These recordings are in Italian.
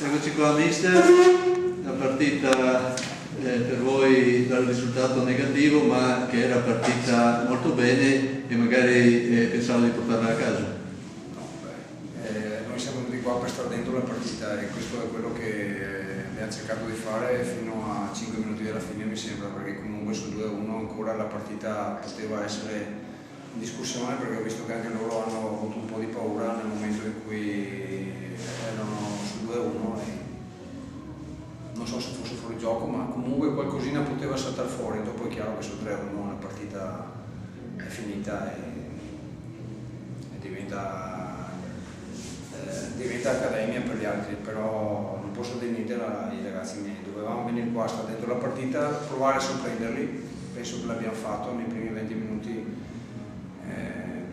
Eccoci qua mister, la partita per voi dal risultato negativo, ma che era partita molto bene e magari pensavo di portarla a casa. No, noi siamo venuti qua per stare dentro la partita e questo è quello che abbiamo cercato di fare fino a 5 minuti dalla fine, mi sembra, perché comunque sul 2-1 ancora la partita poteva essere in discussione, perché ho visto che anche loro hanno avuto un po' di paura nel momento in cui erano sul 2-1 e non so se fosse fuori gioco, ma comunque qualcosina poteva saltare fuori. Dopo è chiaro che sul 3-1 la partita è finita e diventa accademia per gli altri, però non posso dire niente ai ragazzi miei. Dovevamo venire qua, stare dentro la partita, provare a sorprenderli. Penso che l'abbiamo fatto nei primi 20 minuti.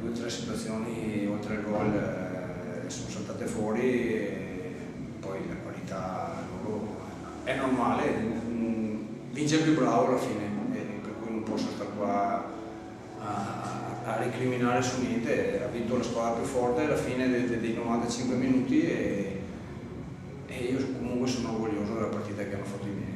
2 o 3 situazioni oltre il gol sono saltate fuori e poi la qualità loro è normale, vince il più bravo alla fine, per cui non posso stare qua a recriminare su niente. Ha vinto la squadra più forte alla fine dei 95 minuti e io comunque sono orgoglioso della partita che hanno fatto i miei.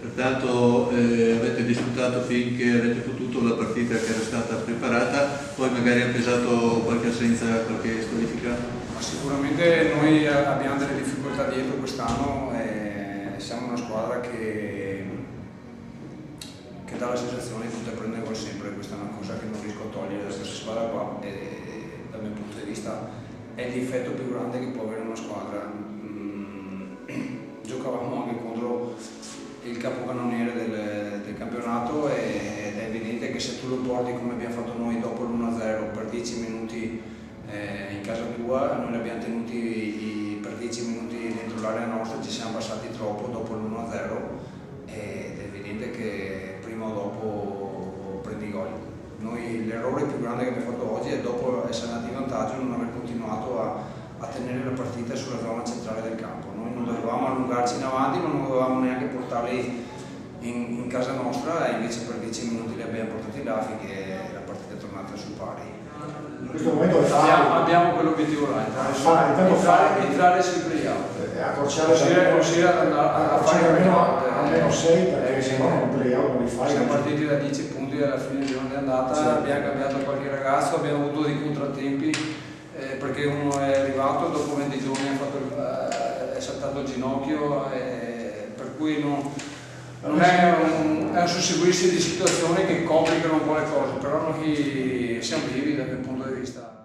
Pertanto avete disfruttato finché avete potuto la partita che era stata preparata, poi magari ha pesato qualche assenza, qualche squalifica? Ma sicuramente noi abbiamo delle difficoltà dietro quest'anno e siamo una squadra che dà la sensazione di poter prendere gol sempre. Questa è una cosa che non riesco a togliere da questa squadra qua e dal mio punto di vista è il difetto più grande che può avere una squadra. Giocavamo anche contro il capocannoniere del campionato ed è evidente che se tu lo porti come abbiamo fatto noi dopo l'1-0 per 10 minuti in casa tua, noi li abbiamo tenuti per 10 minuti dentro l'area nostra, ci siamo passati troppo dopo l'1-0 ed è evidente che prima o dopo prendi gol. Noi l'errore più grande che abbiamo fatto oggi è dopo essere andati in vantaggio non aver continuato a tenere la partita sulla zona centrale del campo. Noi non dovevamo allungarci in avanti, ma non dovevamo neanche portarli in casa nostra e invece per 10 minuti li abbiamo portati là finché la partita è tornata sul pari. In questo momento abbiamo quell'obiettivo là, entrare sui playout. Riuscire a fare almeno 6 perché se no non playout non li fai. Siamo partiti da 10 punti alla fine di giornata di andata, sì. Abbiamo cambiato qualche ragazzo, abbiamo avuto dei contrattempi perché uno è arrivato dopo 20 giorni è saltato il ginocchio, per cui non è un susseguirsi di situazioni che complicano un po' le cose, però noi siamo vivi dal mio punto di vista.